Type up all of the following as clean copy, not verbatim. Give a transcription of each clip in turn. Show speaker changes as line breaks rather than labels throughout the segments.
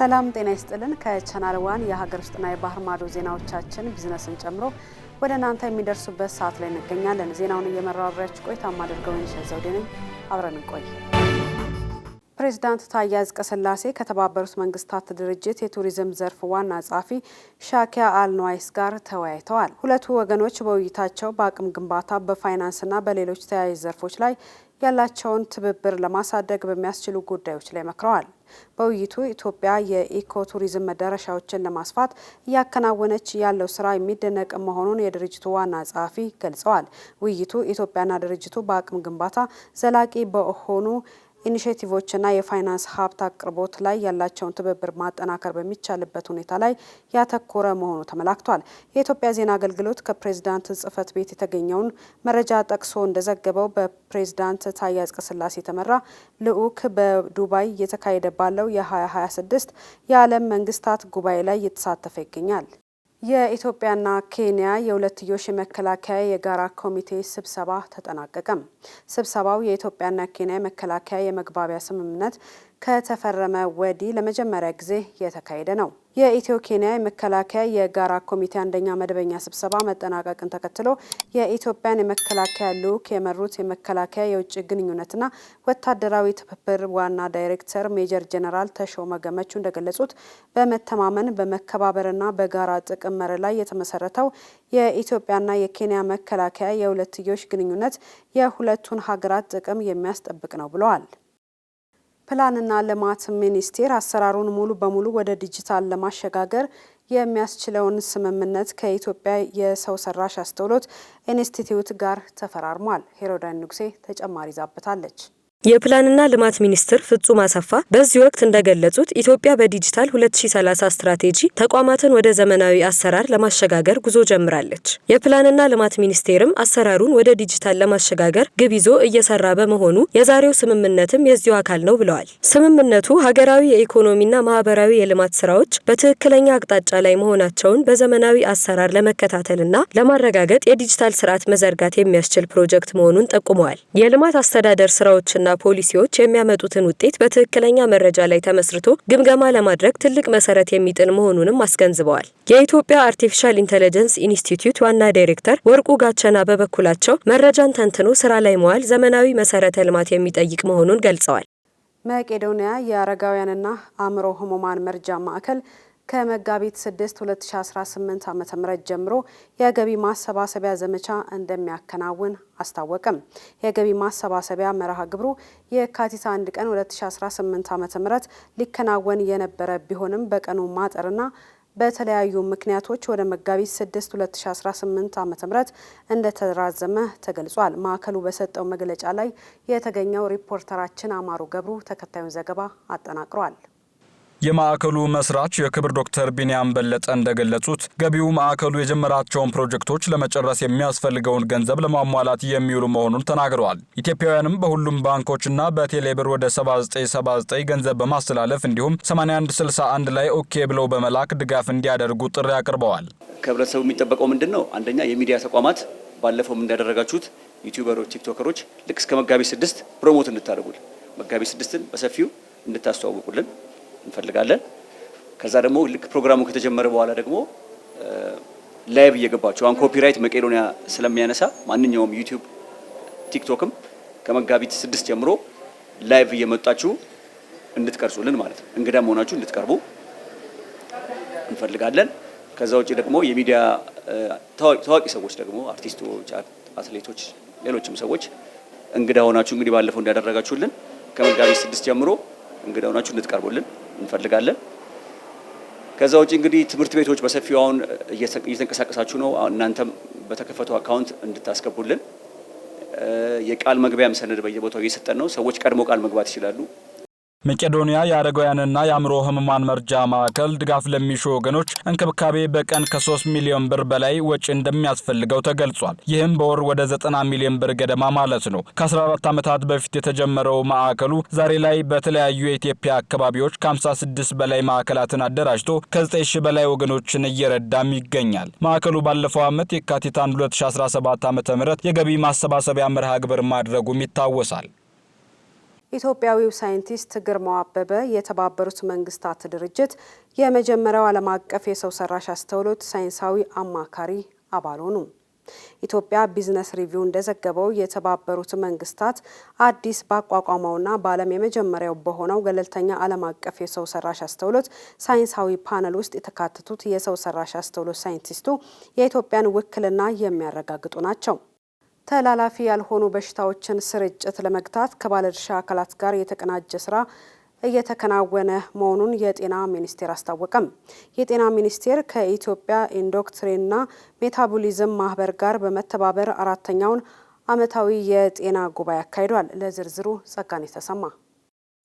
ሰላም ጤና ይስጥልን ከቻናል 1 የሀገር ውስጥና የባህር ማዶ ዜናዎቻችን ቢዝነስን ጨምሮ ወደ እናንተ የሚደርሱበት ሰዓት ላይ እንገኛለን። ዜናውን እየመራው አብራችሁ ቆይታ ማድረገው ዘውዴ ነኝ። አብረን እንቆይ። ፕሬዝዳንት ታዬ አጽቀሥላሴ ከተባበሩት መንግስታት ድርጅት የቱሪዝም ዘርፍ ዋና ጸሐፊ ሻኪያ አልነዋይስ ጋር ተወያይተዋል። ሁለቱ ወገኖች በውይይታቸው በአቅም ግንባታ፣ በፋይናንስና በሌሎች ተያያዥ ዘርፎች ላይ ያላቸውን ትብብር ለማሳደግ በሚያስችሉ ጉዳዮች ላይ መክረዋል። በውይይቱ ኢትዮጵያ የኢኮ ቱሪዝም መዳረሻዎችን ለማስፋት እያከናወነች ያለው ስራ የሚደነቅ መሆኑን የድርጅቱ ዋና ጸሐፊ ገልጸዋል። ውይይቱ ኢትዮጵያና ድርጅቱ በአቅም ግንባታ ዘላቂ በሆኑ ኢኒሼቲቮችና የፋይናንስ ሀብት አቅርቦት ላይ ያላቸውን ትብብር ማጠናከር በሚቻልበት ሁኔታ ላይ ያተኮረ መሆኑ ተመላክቷል። የኢትዮጵያ ዜና አገልግሎት ከፕሬዝዳንት ጽህፈት ቤት የተገኘውን መረጃ ጠቅሶ እንደዘገበው በፕሬዝዳንት ታዬ አጽቀሥላሴ የተመራ ልዑክ በዱባይ እየተካሄደ ባለው የ2026 የዓለም መንግስታት ጉባኤ ላይ እየተሳተፈ ይገኛል። የኢትዮጵያና ኬንያ የሁለትዮሽ የመከላከያ የጋራ ኮሚቴ ስብሰባ ተጠናቀቀም። ስብሰባው የኢትዮጵያና ኬንያ የመከላከያ የመግባቢያ ስምምነት ከተፈረመ ወዲህ ለመጀመሪያ ጊዜ የተካሄደ ነው። የኢትዮ ኬንያ የመከላከያ የጋራ ኮሚቴ አንደኛ መደበኛ ስብሰባ መጠናቀቅን ተከትሎ የኢትዮጵያን የመከላከያ ልዑክ የመሩት የመከላከያ የውጭ ግንኙነትና ወታደራዊ ትብብር ዋና ዳይሬክተር ሜጀር ጄኔራል ተሾመ ገመቹ እንደገለጹት በመተማመን በመከባበርና በጋራ ጥቅም መርህ ላይ የተመሰረተው የኢትዮጵያና የኬንያ መከላከያ የሁለትዮሽ ግንኙነት የሁለቱን ሀገራት ጥቅም የሚያስጠብቅ ነው ብለዋል። ፕላንና ልማት ሚኒስቴር አሰራሩን ሙሉ በሙሉ ወደ ዲጂታል ለማሸጋገር የሚያስችለውን ስምምነት ከኢትዮጵያ የሰው ሰራሽ አስተውሎት ኢንስቲትዩት ጋር ተፈራርሟል። ሄሮዳን ንጉሴ ተጨማሪ ዛብታለች።
የፕላንና ልማት ሚኒስትር ፍጹም አሰፋ በዚህ ወቅት እንደገለጹት ኢትዮጵያ በዲጂታል 2030 ስትራቴጂ ተቋማትን ወደ ዘመናዊ አሰራር ለማሸጋገር ጉዞ ጀምራለች። የፕላንና ልማት ሚኒስቴርም አሰራሩን ወደ ዲጂታል ለማሸጋገር ግብ ይዞ እየሰራ በመሆኑ የዛሬው ስምምነትም የዚሁ አካል ነው ብለዋል። ስምምነቱ ሀገራዊ የኢኮኖሚና ማህበራዊ የልማት ስራዎች በትክክለኛ አቅጣጫ ላይ መሆናቸውን በዘመናዊ አሰራር ለመከታተልና ለማረጋገጥ የዲጂታል ስርዓት መዘርጋት የሚያስችል ፕሮጀክት መሆኑን ጠቁመዋል። የልማት አስተዳደር ስራዎችና ፖሊሲዎች የሚያመጡትን ውጤት በትክክለኛ መረጃ ላይ ተመስርቶ ግምገማ ለማድረግ ትልቅ መሰረት የሚጥል መሆኑንም አስገንዝበዋል። የኢትዮጵያ አርቲፊሻል ኢንተለጀንስ ኢንስቲትዩት ዋና ዳይሬክተር ወርቁ ጋቸና በበኩላቸው መረጃን ተንትኖ ስራ ላይ መዋል ዘመናዊ መሰረተ ልማት የሚጠይቅ መሆኑን ገልጸዋል።
መቄዶንያ የአረጋውያንና አእምሮ ህሙማን መርጃ ማዕከል ከመጋቢት 6 2018 ዓ.ም ጀምሮ የገቢ ማሰባሰቢያ ዘመቻ እንደሚያከናውን አስታወቀም። የገቢ ማሰባሰቢያ መርሃ ግብሩ የካቲት 1 ቀን 2018 ዓ.ም ሊከናወን የነበረ ቢሆንም በቀኑ ማጠርና በተለያዩ ምክንያቶች ወደ መጋቢት 6 2018 ዓ.ም እንደተራዘመ ተገልጿል። ማዕከሉ በሰጠው መግለጫ ላይ የተገኘው ሪፖርተራችን አማሩ ገብሩ ተከታዩን ዘገባ አጠናቅሯል።
የማዕከሉ መስራች የክብር ዶክተር ቢኒያም በለጠ እንደገለጹት ገቢው ማዕከሉ የጀመራቸውን ፕሮጀክቶች ለመጨረስ የሚያስፈልገውን ገንዘብ ለማሟላት የሚውሉ መሆኑን ተናግረዋል። ኢትዮጵያውያንም በሁሉም ባንኮችና በቴሌብር ወደ 7979 ገንዘብ በማስተላለፍ እንዲሁም 8161 ላይ ኦኬ ብለው በመላክ ድጋፍ እንዲያደርጉ ጥሪ አቅርበዋል።
ከህብረተሰቡ የሚጠበቀው ምንድነው? አንደኛ የሚዲያ ተቋማት ባለፈው እንዳደረጋችሁት ዩቲዩበሮች፣ ቲክቶከሮች ልክ እስከ መጋቢት 6 ፕሮሞት እንድታደርጉልን መጋቢት 6ን በሰፊው እንድታስተዋውቁልን እንፈልጋለን። ከዛ ደግሞ ልክ ፕሮግራሙ ከተጀመረ በኋላ ደግሞ ላይቭ እየገባችሁ አሁን ኮፒራይት መቄዶንያ ስለሚያነሳ ማንኛውም ዩቲዩብ ቲክቶክም ከመጋቢት 6 ጀምሮ ላይቭ እየመጣችሁ እንድትቀርጹልን ማለት ነው። እንግዳም ሆናችሁ እንድትቀርቡ እንፈልጋለን። ከዛ ውጪ ደግሞ የሚዲያ ታዋቂ ሰዎች ደግሞ አርቲስቶች፣ አትሌቶች፣ ሌሎችም ሰዎች እንግዳ ሆናችሁ እንግዲህ ባለፈው እንዳደረጋችሁልን ከመጋቢት 6 ጀምሮ እንግዳ ሆናችሁ እንድትቀርቡልን እንፈልጋለን። ከዛ ውጪ እንግዲህ ትምህርት ቤቶች በሰፊው አሁን እየተንቀሳቀሳችሁ ነው። እናንተም በተከፈተው አካውንት እንድታስገቡልን የቃል መግቢያም ሰነድ በየቦታው እየሰጠን ነው። ሰዎች ቀድሞ ቃል መግባት ይችላሉ።
መቄዶንያ የአረጋውያንና የአእምሮ ህሙማን መርጃ ማዕከል ድጋፍ ለሚሹ ወገኖች እንክብካቤ በቀን ከ3 ሚሊዮን ብር በላይ ወጪ እንደሚያስፈልገው ተገልጿል። ይህም በወር ወደ 90 ሚሊዮን ብር ገደማ ማለት ነው። ከ14 ዓመታት በፊት የተጀመረው ማዕከሉ ዛሬ ላይ በተለያዩ የኢትዮጵያ አካባቢዎች ከ56 በላይ ማዕከላትን አደራጅቶ ከ9000 በላይ ወገኖችን እየረዳም ይገኛል። ማዕከሉ ባለፈው ዓመት የካቲት 2017 ዓ.ም የገቢ ማሰባሰቢያ መርሃ ግብር ማድረጉም ይታወሳል።
ኢትዮጵያዊው ሳይንቲስት ግርማው አበበ የተባበሩት መንግስታት ድርጅት የመጀመሪያው ዓለም አቀፍ የሰው ሰራሽ አስተውሎት ሳይንሳዊ አማካሪ አባል ሆኑ። ኢትዮጵያ ቢዝነስ ሪቪው እንደዘገበው የተባበሩት መንግስታት አዲስ ባቋቋመውና በዓለም የመጀመሪያው በሆነው ገለልተኛ ዓለም አቀፍ የሰው ሰራሽ አስተውሎት ሳይንሳዊ ፓነል ውስጥ የተካተቱት የሰው ሰራሽ አስተውሎት ሳይንቲስቱ የኢትዮጵያን ውክልና የሚያረጋግጡ ናቸው። ተላላፊ ያልሆኑ በሽታዎችን ስርጭት ለመግታት ከባለድርሻ አካላት ጋር የተቀናጀ ስራ እየተከናወነ መሆኑን የጤና ሚኒስቴር አስታወቀም። የጤና ሚኒስቴር ከኢትዮጵያ ኢንዶክትሪንና ሜታቦሊዝም ማህበር ጋር በመተባበር 4ኛውን ዓመታዊ የጤና ጉባኤ አካሂዷል። ለዝርዝሩ ጸጋኔ ተሰማ።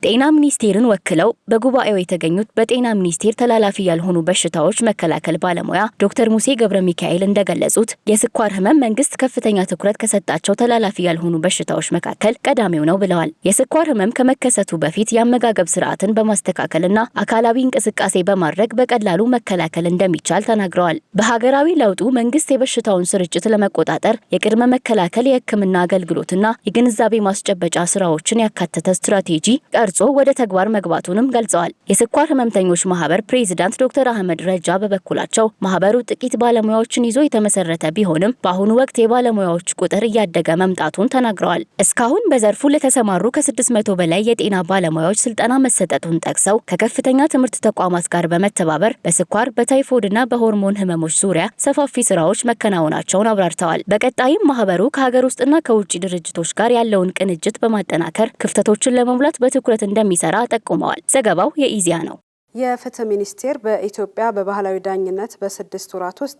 ጤና ሚኒስቴርን ወክለው በጉባኤው የተገኙት በጤና ሚኒስቴር ተላላፊ ያልሆኑ በሽታዎች መከላከል ባለሙያ ዶክተር ሙሴ ገብረ ሚካኤል እንደገለጹት የስኳር ህመም መንግስት ከፍተኛ ትኩረት ከሰጣቸው ተላላፊ ያልሆኑ በሽታዎች መካከል ቀዳሚው ነው ብለዋል። የስኳር ህመም ከመከሰቱ በፊት የአመጋገብ ስርዓትን በማስተካከልና አካላዊ እንቅስቃሴ በማድረግ በቀላሉ መከላከል እንደሚቻል ተናግረዋል። በሀገራዊ ለውጡ መንግስት የበሽታውን ስርጭት ለመቆጣጠር የቅድመ መከላከል የህክምና አገልግሎትና የግንዛቤ ማስጨበጫ ስራዎችን ያካተተ ስትራቴጂ ቀርጾ ወደ ተግባር መግባቱንም ገልጸዋል። የስኳር ህመምተኞች ማህበር ፕሬዝዳንት ዶክተር አህመድ ረጃ በበኩላቸው ማህበሩ ጥቂት ባለሙያዎችን ይዞ የተመሰረተ ቢሆንም በአሁኑ ወቅት የባለሙያዎች ቁጥር እያደገ መምጣቱን ተናግረዋል። እስካሁን በዘርፉ ለተሰማሩ ከ600 በላይ የጤና ባለሙያዎች ስልጠና መሰጠቱን ጠቅሰው ከከፍተኛ ትምህርት ተቋማት ጋር በመተባበር በስኳር በታይፎይድና በሆርሞን ህመሞች ዙሪያ ሰፋፊ ስራዎች መከናወናቸውን አብራርተዋል። በቀጣይም ማህበሩ ከሀገር ውስጥና ከውጭ ድርጅቶች ጋር ያለውን ቅንጅት በማጠናከር ክፍተቶችን ለመሙላት በትኩረት እንደሚሰራ ጠቁመዋል። ዘገባው የኢዜአ ነው።
የፍትህ ሚኒስቴር በኢትዮጵያ በባህላዊ ዳኝነት በ6 ወራት ውስጥ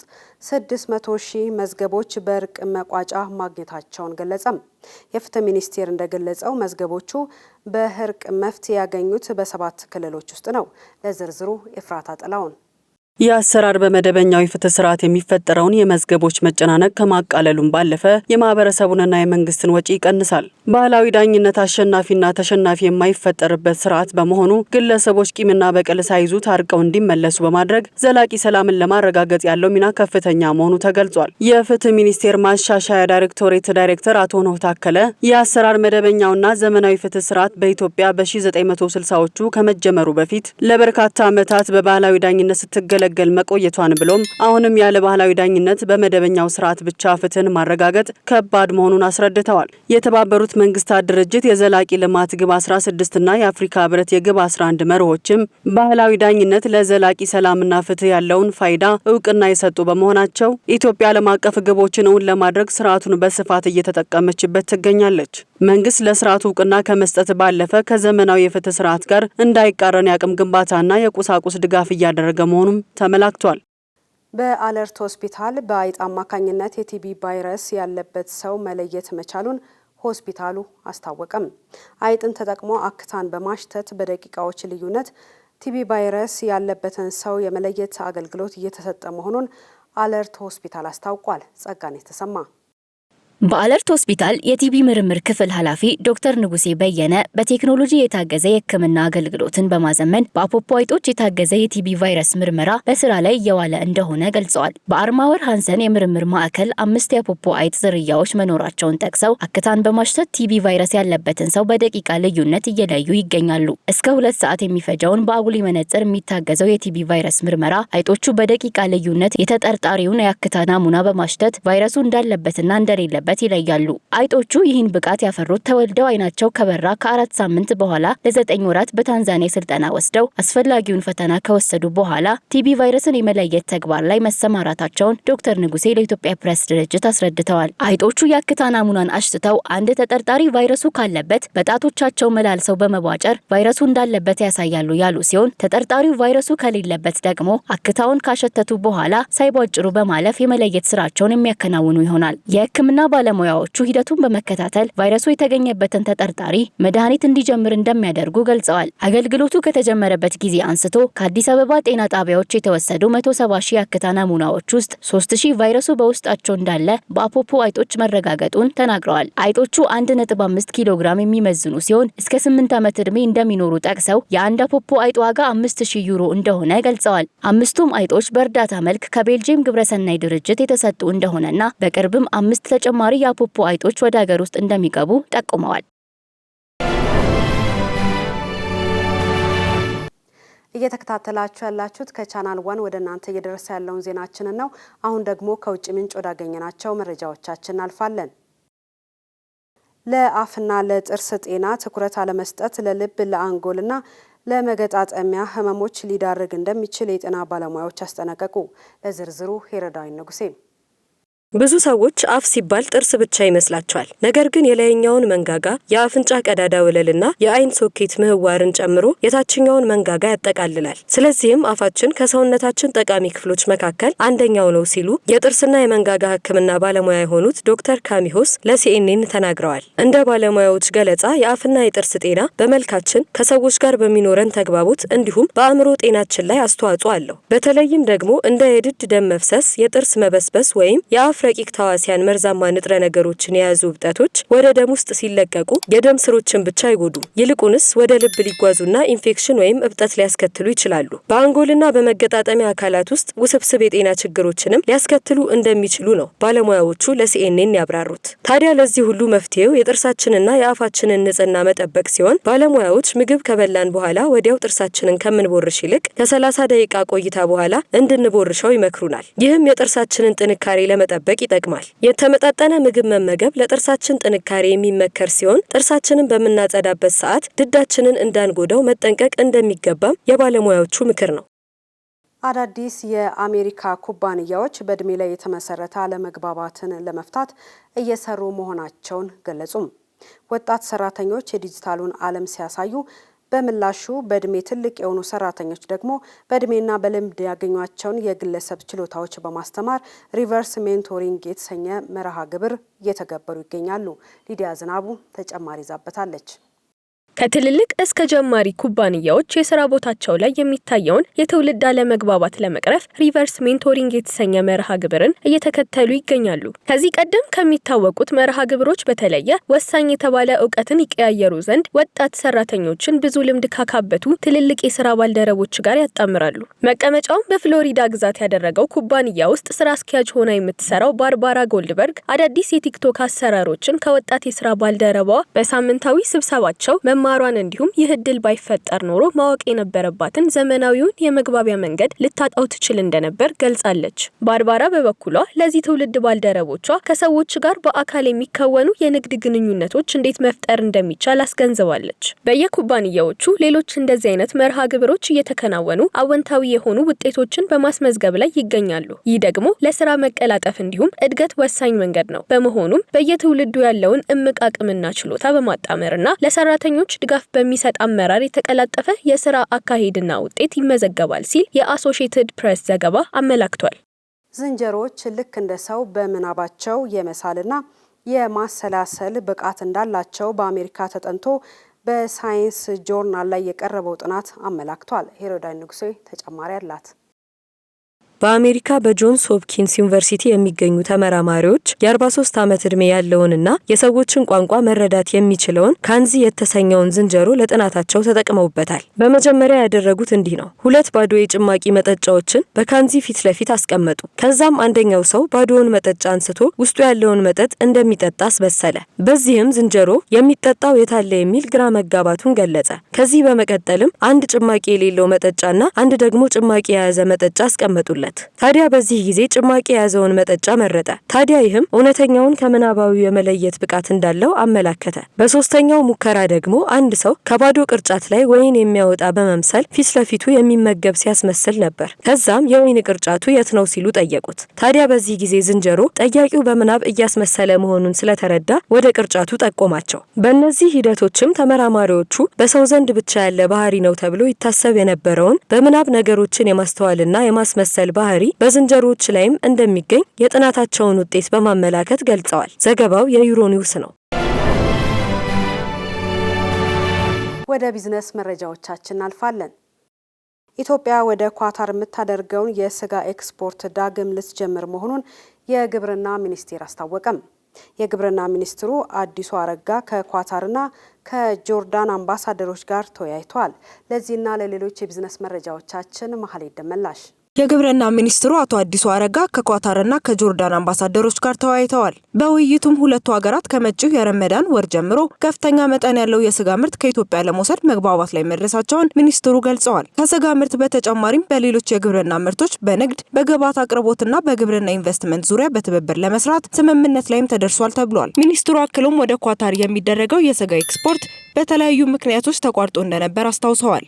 600,000 መዝገቦች በእርቅ መቋጫ ማግኘታቸውን ገለጸም። የፍትህ ሚኒስቴር እንደገለጸው መዝገቦቹ በእርቅ መፍትሄ ያገኙት በ7 ክልሎች ውስጥ ነው። ለዝርዝሩ ኤፍራታ ጥላውን።
የአሰራር በመደበኛው የፍትህ ስርዓት የሚፈጠረውን የመዝገቦች መጨናነቅ ከማቃለሉም ባለፈ የማህበረሰቡንና የመንግስትን ወጪ ይቀንሳል። ባህላዊ ዳኝነት አሸናፊና ተሸናፊ የማይፈጠርበት ስርዓት በመሆኑ ግለሰቦች ቂምና በቀል ሳይዙ ታርቀው እንዲመለሱ በማድረግ ዘላቂ ሰላምን ለማረጋገጥ ያለው ሚና ከፍተኛ መሆኑ ተገልጿል። የፍትህ ሚኒስቴር ማሻሻያ ዳይሬክቶሬት ዳይሬክተር አቶ ኖህ ታከለ የአሰራር መደበኛውና ዘመናዊ ፍትህ ስርዓት በኢትዮጵያ በ1960ዎቹ ከመጀመሩ በፊት ለበርካታ ዓመታት በባህላዊ ዳኝነት ስትገለ ገል መቆየቷን ብሎም አሁንም ያለ ባህላዊ ዳኝነት በመደበኛው ስርዓት ብቻ ፍትህን ማረጋገጥ ከባድ መሆኑን አስረድተዋል። የተባበሩት መንግስታት ድርጅት የዘላቂ ልማት ግብ 16 እና የአፍሪካ ህብረት የግብ 11 መርሆችም ባህላዊ ዳኝነት ለዘላቂ ሰላምና ፍትህ ያለውን ፋይዳ እውቅና የሰጡ በመሆናቸው ኢትዮጵያ ዓለም አቀፍ ግቦችን እውን ለማድረግ ስርዓቱን በስፋት እየተጠቀመችበት ትገኛለች። መንግስት ለስርዓቱ እውቅና ከመስጠት ባለፈ ከዘመናዊ የፍትህ ስርዓት ጋር እንዳይቃረን የአቅም ግንባታና የቁሳቁስ ድጋፍ እያደረገ መሆኑም ተመላክቷል።
በአለርት ሆስፒታል በአይጥ አማካኝነት የቲቢ ቫይረስ ያለበት ሰው መለየት መቻሉን ሆስፒታሉ አስታወቀም። አይጥን ተጠቅሞ አክታን በማሽተት በደቂቃዎች ልዩነት ቲቢ ቫይረስ ያለበትን ሰው የመለየት አገልግሎት እየተሰጠ መሆኑን አለርት ሆስፒታል አስታውቋል። ጸጋኔ ተሰማ።
በአለርት ሆስፒታል የቲቢ ምርምር ክፍል ኃላፊ ዶክተር ንጉሴ በየነ በቴክኖሎጂ የታገዘ የሕክምና አገልግሎትን በማዘመን በአፖፖ አይጦች የታገዘ የቲቢ ቫይረስ ምርመራ በስራ ላይ እየዋለ እንደሆነ ገልጸዋል። በአርማወር ሃንሰን የምርምር ማዕከል 5 የአፖፖ አይጥ ዝርያዎች መኖራቸውን ጠቅሰው አክታን በማሽተት ቲቢ ቫይረስ ያለበትን ሰው በደቂቃ ልዩነት እየለዩ ይገኛሉ። እስከ 2 ሰዓት የሚፈጀውን በአጉሊ መነጽር የሚታገዘው የቲቢ ቫይረስ ምርመራ አይጦቹ በደቂቃ ልዩነት የተጠርጣሪውን የአክታ ናሙና በማሽተት ቫይረሱ እንዳለበትና እንደሌለበት ይለያሉ። አይጦቹ ይህን ብቃት ያፈሩት ተወልደው አይናቸው ከበራ ከ4 ሳምንት በኋላ ለ9 ወራት በታንዛኒያ ስልጠና ወስደው አስፈላጊውን ፈተና ከወሰዱ በኋላ ቲቢ ቫይረስን የመለየት ተግባር ላይ መሰማራታቸውን ዶክተር ንጉሴ ለኢትዮጵያ ፕሬስ ድርጅት አስረድተዋል። አይጦቹ የአክታ ናሙናን አሽትተው አንድ ተጠርጣሪ ቫይረሱ ካለበት በጣቶቻቸው መላልሰው በመቧጨር ቫይረሱ እንዳለበት ያሳያሉ ያሉ ሲሆን ተጠርጣሪው ቫይረሱ ከሌለበት ደግሞ አክታውን ካሸተቱ በኋላ ሳይቧጭሩ በማለፍ የመለየት ስራቸውን የሚያከናውኑ ይሆናል። የሕክምና ባለሙያዎቹ ሂደቱን በመከታተል ቫይረሱ የተገኘበትን ተጠርጣሪ መድኃኒት እንዲጀምር እንደሚያደርጉ ገልጸዋል። አገልግሎቱ ከተጀመረበት ጊዜ አንስቶ ከአዲስ አበባ ጤና ጣቢያዎች የተወሰዱ 170,000 የአክታ ናሙናዎች ውስጥ 3,000 ቫይረሱ በውስጣቸው እንዳለ በአፖፖ አይጦች መረጋገጡን ተናግረዋል። አይጦቹ 1.5 ኪሎ ግራም የሚመዝኑ ሲሆን እስከ 8 ዓመት ዕድሜ እንደሚኖሩ ጠቅሰው የአንድ አፖፖ አይጥ ዋጋ 5,000 ዩሮ እንደሆነ ገልጸዋል። 5ቱም አይጦች በእርዳታ መልክ ከቤልጂየም ግብረሰናይ ድርጅት የተሰጡ እንደሆነና በቅርብም 5 ተጨማሪ የአፖፖ አይጦች ወደ ሀገር ውስጥ እንደሚገቡ ጠቁመዋል።
እየተከታተላችሁ ያላችሁት ከቻናል 1 ወደ እናንተ እየደረሰ ያለውን ዜናችንን ነው። አሁን ደግሞ ከውጭ ምንጭ ወዳገኘናቸው መረጃዎቻችን እናልፋለን። ለአፍና ለጥርስ ጤና ትኩረት አለመስጠት ለልብ ለአንጎልና ለመገጣጠሚያ ህመሞች ሊዳርግ እንደሚችል የጤና ባለሙያዎች አስጠነቀቁ። ለዝርዝሩ ሄረዳዊ ንጉሴ።
ብዙ ሰዎች አፍ ሲባል ጥርስ ብቻ ይመስላቸዋል። ነገር ግን የላይኛውን መንጋጋ፣ የአፍንጫ ቀዳዳ ወለልና የአይን ሶኬት ምህዋርን ጨምሮ የታችኛውን መንጋጋ ያጠቃልላል። ስለዚህም አፋችን ከሰውነታችን ጠቃሚ ክፍሎች መካከል አንደኛው ነው ሲሉ የጥርስና የመንጋጋ ሕክምና ባለሙያ የሆኑት ዶክተር ካሚሆስ ለሲኤንኤን ተናግረዋል። እንደ ባለሙያዎች ገለጻ የአፍና የጥርስ ጤና በመልካችን፣ ከሰዎች ጋር በሚኖረን ተግባቦት እንዲሁም በአእምሮ ጤናችን ላይ አስተዋጽኦ አለው። በተለይም ደግሞ እንደ የድድ ደም መፍሰስ፣ የጥርስ መበስበስ ወይም የአፍ ረቂቅ ተዋሲያን መርዛማ ንጥረ ነገሮችን የያዙ እብጠቶች ወደ ደም ውስጥ ሲለቀቁ የደም ስሮችን ብቻ አይጎዱም፣ ይልቁንስ ወደ ልብ ሊጓዙና ኢንፌክሽን ወይም እብጠት ሊያስከትሉ ይችላሉ። በአንጎልና በመገጣጠሚያ አካላት ውስጥ ውስብስብ የጤና ችግሮችንም ሊያስከትሉ እንደሚችሉ ነው ባለሙያዎቹ ለሲኤንኤን ያብራሩት። ታዲያ ለዚህ ሁሉ መፍትሄው የጥርሳችንና የአፋችንን ንጽህና መጠበቅ ሲሆን ባለሙያዎች ምግብ ከበላን በኋላ ወዲያው ጥርሳችንን ከምንቦርሽ ይልቅ ከ30 ደቂቃ ቆይታ በኋላ እንድንቦርሸው ይመክሩናል። ይህም የጥርሳችንን ጥንካሬ ለመጠበቅ ይጠቅማል። የተመጣጠነ ምግብ መመገብ ለጥርሳችን ጥንካሬ የሚመከር ሲሆን ጥርሳችንን በምናጸዳበት ሰዓት ድዳችንን እንዳንጎዳው መጠንቀቅ እንደሚገባም የባለሙያዎቹ ምክር ነው።
አዳዲስ የአሜሪካ ኩባንያዎች በእድሜ ላይ የተመሰረተ አለመግባባትን ለመፍታት እየሰሩ መሆናቸውን ገለጹም። ወጣት ሰራተኞች የዲጂታሉን ዓለም ሲያሳዩ በምላሹ በእድሜ ትልቅ የሆኑ ሰራተኞች ደግሞ በእድሜና በልምድ ያገኟቸውን የግለሰብ ችሎታዎች በማስተማር ሪቨርስ ሜንቶሪንግ የተሰኘ መርሃ ግብር እየተገበሩ ይገኛሉ። ሊዲያ ዝናቡ ተጨማሪ ይዛበታለች።
ከትልልቅ እስከ ጀማሪ ኩባንያዎች የስራ ቦታቸው ላይ የሚታየውን የትውልድ አለመግባባት ለመቅረፍ ሪቨርስ ሜንቶሪንግ የተሰኘ መርሃ ግብርን እየተከተሉ ይገኛሉ። ከዚህ ቀደም ከሚታወቁት መርሃ ግብሮች በተለየ ወሳኝ የተባለ እውቀትን ይቀያየሩ ዘንድ ወጣት ሰራተኞችን ብዙ ልምድ ካካበቱ ትልልቅ የስራ ባልደረቦች ጋር ያጣምራሉ። መቀመጫውን በፍሎሪዳ ግዛት ያደረገው ኩባንያ ውስጥ ስራ አስኪያጅ ሆና የምትሰራው ባርባራ ጎልድበርግ አዳዲስ የቲክቶክ አሰራሮችን ከወጣት የስራ ባልደረባዋ በሳምንታዊ ስብሰባቸው ማሯን እንዲሁም ይህ እድል ባይፈጠር ኖሮ ማወቅ የነበረባትን ዘመናዊውን የመግባቢያ መንገድ ልታጣው ትችል እንደነበር ገልጻለች። ባርባራ በበኩሏ ለዚህ ትውልድ ባልደረቦቿ ከሰዎች ጋር በአካል የሚከወኑ የንግድ ግንኙነቶች እንዴት መፍጠር እንደሚቻል አስገንዝባለች። በየኩባንያዎቹ ሌሎች እንደዚህ አይነት መርሃ ግብሮች እየተከናወኑ አወንታዊ የሆኑ ውጤቶችን በማስመዝገብ ላይ ይገኛሉ። ይህ ደግሞ ለስራ መቀላጠፍ እንዲሁም እድገት ወሳኝ መንገድ ነው። በመሆኑም በየትውልዱ ያለውን እምቅ አቅምና ችሎታ በማጣመርና ለሰራተኞች ድጋፍ በሚሰጥ አመራር የተቀላጠፈ የስራ አካሄድና ውጤት ይመዘገባል ሲል የአሶሺየትድ ፕሬስ ዘገባ አመላክቷል።
ዝንጀሮዎች ልክ እንደ ሰው በምናባቸው የመሳልና የማሰላሰል ብቃት እንዳላቸው በአሜሪካ ተጠንቶ በሳይንስ ጆርናል ላይ የቀረበው ጥናት አመላክቷል። ሄሮዳይ ንጉሴ ተጨማሪ አላት።
በአሜሪካ በጆንስ ሆፕኪንስ ዩኒቨርሲቲ የሚገኙ ተመራማሪዎች የ43 ዓመት ዕድሜ ያለውንና የሰዎችን ቋንቋ መረዳት የሚችለውን ካንዚ የተሰኘውን ዝንጀሮ ለጥናታቸው ተጠቅመውበታል። በመጀመሪያ ያደረጉት እንዲህ ነው። 2 ባዶ የጭማቂ መጠጫዎችን በካንዚ ፊት ለፊት አስቀመጡ። ከዛም አንደኛው ሰው ባዶውን መጠጫ አንስቶ ውስጡ ያለውን መጠጥ እንደሚጠጣ አስመሰለ። በዚህም ዝንጀሮ የሚጠጣው የታለ የሚል ግራ መጋባቱን ገለጸ። ከዚህ በመቀጠልም አንድ ጭማቂ የሌለው መጠጫና አንድ ደግሞ ጭማቂ የያዘ መጠጫ አስቀመጡለት። ታዲያ በዚህ ጊዜ ጭማቂ የያዘውን መጠጫ መረጠ። ታዲያ ይህም እውነተኛውን ከምናባዊ የመለየት ብቃት እንዳለው አመላከተ። በሶስተኛው ሙከራ ደግሞ አንድ ሰው ከባዶ ቅርጫት ላይ ወይን የሚያወጣ በመምሰል ፊት ለፊቱ የሚመገብ ሲያስመስል ነበር። ከዛም የወይን ቅርጫቱ የት ነው ሲሉ ጠየቁት። ታዲያ በዚህ ጊዜ ዝንጀሮ ጠያቂው በምናብ እያስመሰለ መሆኑን ስለተረዳ ወደ ቅርጫቱ ጠቆማቸው። በእነዚህ ሂደቶችም ተመራማሪዎቹ በሰው ዘንድ ብቻ ያለ ባህሪ ነው ተብሎ ይታሰብ የነበረውን በምናብ ነገሮችን የማስተዋልና የማስመሰል ባህሪ በዝንጀሮዎች ላይም እንደሚገኝ የጥናታቸውን ውጤት በማመላከት ገልጸዋል። ዘገባው የዩሮኒውስ ነው።
ወደ ቢዝነስ መረጃዎቻችን አልፋለን። ኢትዮጵያ ወደ ኳታር የምታደርገውን የስጋ ኤክስፖርት ዳግም ልትጀምር መሆኑን የግብርና ሚኒስቴር አስታወቀም። የግብርና ሚኒስትሩ አዲሱ አረጋ ከኳታርና ከጆርዳን አምባሳደሮች ጋር ተወያይተዋል። ለዚህና ለሌሎች የቢዝነስ መረጃዎቻችን መሀል ይደመላሽ
የግብርና ሚኒስትሩ አቶ አዲሱ አረጋ ከኳታርና ከጆርዳን አምባሳደሮች ጋር ተወያይተዋል። በውይይቱም ሁለቱ ሀገራት ከመጪው የረመዳን ወር ጀምሮ ከፍተኛ መጠን ያለው የስጋ ምርት ከኢትዮጵያ ለመውሰድ መግባባት ላይ መድረሳቸውን ሚኒስትሩ ገልጸዋል። ከስጋ ምርት በተጨማሪም በሌሎች የግብርና ምርቶች፣ በንግድ፣ በግብዓት አቅርቦትና በግብርና ኢንቨስትመንት ዙሪያ በትብብር ለመስራት ስምምነት ላይም ተደርሷል ተብሏል። ሚኒስትሩ አክሎም ወደ ኳታር የሚደረገው የስጋ ኤክስፖርት በተለያዩ ምክንያቶች ተቋርጦ እንደነበር አስታውሰዋል።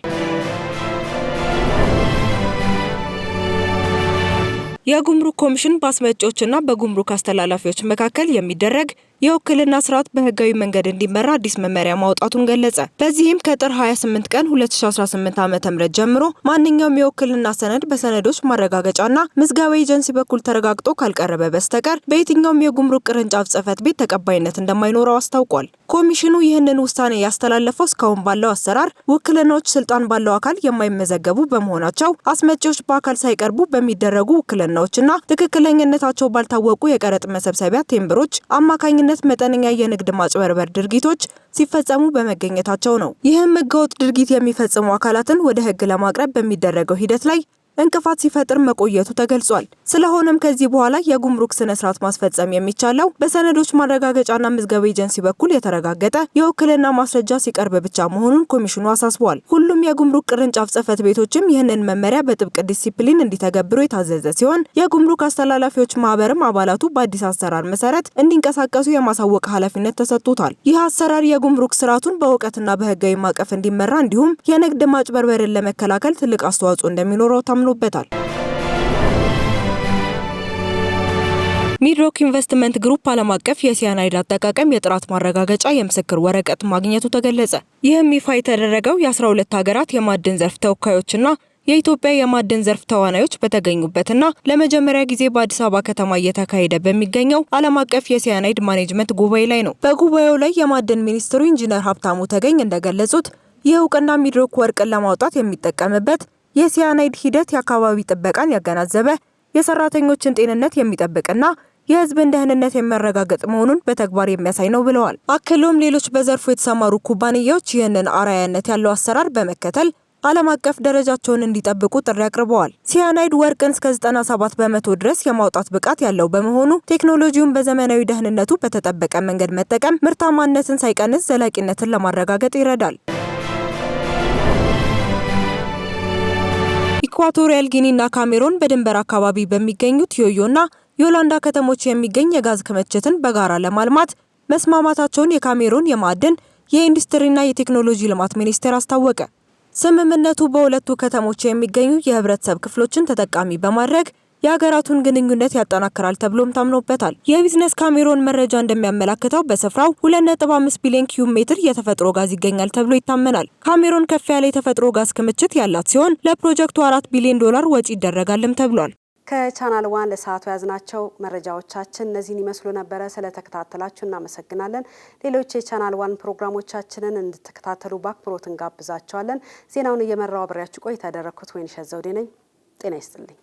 የጉምሩክ ኮሚሽን በአስመጪዎችና በጉምሩክ አስተላላፊዎች መካከል የሚደረግ የውክልና ስርዓት በህጋዊ መንገድ እንዲመራ አዲስ መመሪያ ማውጣቱን ገለጸ። በዚህም ከጥር 28 ቀን 2018 ዓ.ም ጀምሮ ማንኛውም የውክልና ሰነድ በሰነዶች ማረጋገጫና ምዝገባ ኤጀንሲ በኩል ተረጋግጦ ካልቀረበ በስተቀር በየትኛውም የጉምሩክ ቅርንጫፍ ጽሕፈት ቤት ተቀባይነት እንደማይኖረው አስታውቋል። ኮሚሽኑ ይህንን ውሳኔ ያስተላለፈው እስካሁን ባለው አሰራር ውክልናዎች ስልጣን ባለው አካል የማይመዘገቡ በመሆናቸው አስመጪዎች በአካል ሳይቀርቡ በሚደረጉ ውክልናዎችና ትክክለኛነታቸው ባልታወቁ የቀረጥ መሰብሰቢያ ቴምብሮች አማካኝነት መጠነኛ የንግድ ማጭበርበር ድርጊቶች ሲፈጸሙ በመገኘታቸው ነው። ይህም ህገወጥ ድርጊት የሚፈጽሙ አካላትን ወደ ህግ ለማቅረብ በሚደረገው ሂደት ላይ እንቅፋት ሲፈጥር መቆየቱ ተገልጿል። ስለሆነም ከዚህ በኋላ የጉምሩክ ስነ ስርዓት ማስፈጸም የሚቻለው በሰነዶች ማረጋገጫና ምዝገባ ኤጀንሲ በኩል የተረጋገጠ የውክልና ማስረጃ ሲቀርብ ብቻ መሆኑን ኮሚሽኑ አሳስቧል። ሁሉም የጉምሩክ ቅርንጫፍ ጽሕፈት ቤቶችም ይህንን መመሪያ በጥብቅ ዲሲፕሊን እንዲተገብሩ የታዘዘ ሲሆን የጉምሩክ አስተላላፊዎች ማህበርም አባላቱ በአዲስ አሰራር መሰረት እንዲንቀሳቀሱ የማሳወቅ ኃላፊነት ተሰጥቶታል። ይህ አሰራር የጉምሩክ ስርዓቱን በእውቀትና በህጋዊ ማዕቀፍ እንዲመራ እንዲሁም የንግድ ማጭበርበርን ለመከላከል ትልቅ አስተዋጽኦ እንደሚኖረው ታምኖበታል። ሚድሮክ ኢንቨስትመንት ግሩፕ ዓለም አቀፍ የሲያናይድ አጠቃቀም የጥራት ማረጋገጫ የምስክር ወረቀት ማግኘቱ ተገለጸ። ይህም ይፋ የተደረገው የ12 ሀገራት የማዕድን ዘርፍ ተወካዮችና የኢትዮጵያ የማዕድን ዘርፍ ተዋናዮች በተገኙበትና ለመጀመሪያ ጊዜ በአዲስ አበባ ከተማ እየተካሄደ በሚገኘው ዓለም አቀፍ የሲያናይድ ማኔጅመንት ጉባኤ ላይ ነው። በጉባኤው ላይ የማዕድን ሚኒስትሩ ኢንጂነር ሀብታሙ ተገኝ እንደገለጹት ይህ እውቅና ሚድሮክ ወርቅን ለማውጣት የሚጠቀምበት የሲያናይድ ሂደት የአካባቢ ጥበቃን ያገናዘበ የሰራተኞችን ጤንነት የሚጠብቅና የህዝብን ደህንነት የሚያረጋግጥ መሆኑን በተግባር የሚያሳይ ነው ብለዋል። አክሎም ሌሎች በዘርፉ የተሰማሩ ኩባንያዎች ይህንን አርአያነት ያለው አሰራር በመከተል ዓለም አቀፍ ደረጃቸውን እንዲጠብቁ ጥሪ አቅርበዋል። ሲያናይድ ወርቅን እስከ 97 በመቶ ድረስ የማውጣት ብቃት ያለው በመሆኑ ቴክኖሎጂውን በዘመናዊ ደህንነቱ በተጠበቀ መንገድ መጠቀም ምርታማነትን ሳይቀንስ ዘላቂነትን ለማረጋገጥ ይረዳል። ኢኳቶሪያል ጊኒና ካሜሮን በድንበር አካባቢ በሚገኙት ዮዮና ዮላንዳ ከተሞች የሚገኝ የጋዝ ክምችትን በጋራ ለማልማት መስማማታቸውን የካሜሮን የማዕድን የኢንዱስትሪና የቴክኖሎጂ ልማት ሚኒስቴር አስታወቀ። ስምምነቱ በሁለቱ ከተሞች የሚገኙ የህብረተሰብ ክፍሎችን ተጠቃሚ በማድረግ የሀገራቱን ግንኙነት ያጠናክራል ተብሎም ታምኖበታል። የቢዝነስ ካሜሮን መረጃ እንደሚያመላክተው በስፍራው 2.5 ቢሊዮን ኪዩብ ሜትር የተፈጥሮ ጋዝ ይገኛል ተብሎ ይታመናል። ካሜሮን ከፍ ያለ የተፈጥሮ ጋዝ ክምችት ያላት ሲሆን ለፕሮጀክቱ $4 ቢሊዮን ወጪ ይደረጋልም ተብሏል።
ከቻናል ዋን ለሰዓቱ ያዝናቸው መረጃዎቻችን እነዚህን ይመስሉ ነበረ። ስለተከታተላችሁ እናመሰግናለን። ሌሎች የቻናል ዋን ፕሮግራሞቻችንን እንድትከታተሉ በአክብሮት እንጋብዛችኋለን። ዜናውን እየመራው አብሬያችሁ ቆይታ ያደረኩት ወይንሸት ዘውዴ ነኝ። ጤና ይስጥልኝ።